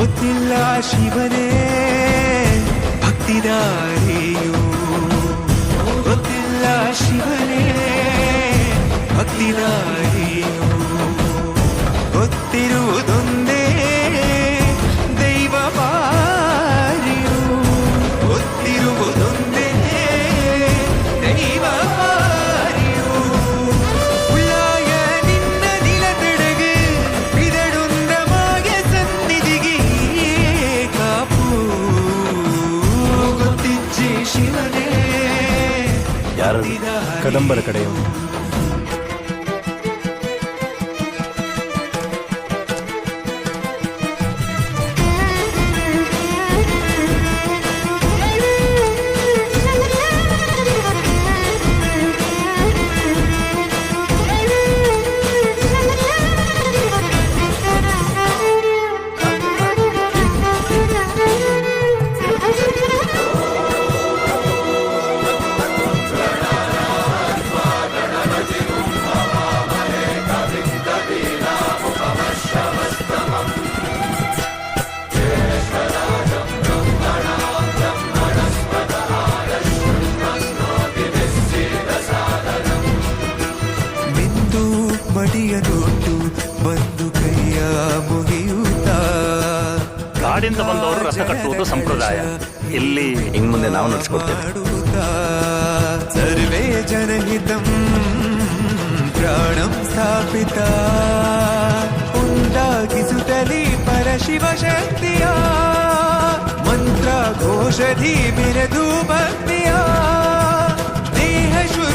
ಗೊತ್ತಿಲ್ಲ ಶಿವನೇ ಭಕ್ತಿದಾರಿಯು, ಗೊತ್ತಿಲ್ಲ ಶಿವನೇ ಭಕ್ತಿದಾರಿಯು, ಗೊತ್ತಿರುವುದೊಂದೇ ದೈವ ಬಾರಿಯು, ಗೊತ್ತಿರುವುದೊಂದೇ ದೈವ ಬಾರಿಯು. ಉಳ್ಳಾಯ ನಿನ್ನ ನಿಲತೆಡೆಗೆ ಬಿದಡುಂದಮಾಯ ಸನ್ನಿಧಿಗೆ ಕಾಪು, ಗೊತ್ತಿಜ್ಜೆ ಶಿವನೇ ಯಾರು ಕದಂಬರ ಕಡೆಯವರು. ಮಡಿಯನೊಟ್ಟು ಬಂದು ಕೈಯ ಮುಗಿಯುತ್ತ ಕಾಡಿಂದ ಬಂದವರು ರಥ ಕಟ್ಟುವುದು ಸಂಪ್ರದಾಯ. ಇಲ್ಲಿ ಇನ್ನು ಮುಂದೆ ನಾವು ನಡೆಸ್ಕೊಡ್ತೇವೆ. ಸರ್ವೇ ಜನಹಿತಂ ಪ್ರಾಣಂ ಸ್ಥಾಪಿತ, ಉಂಟಾಗಿಸುತ್ತಲೇ ಪರಶಿವ ಶಕ್ತಿಯ ಮಂತ್ರ ಘೋಷಧಿ ಮೆರೆದು ಭಕ್ತಿಯ ದೇಹ ಶುದ್ಧ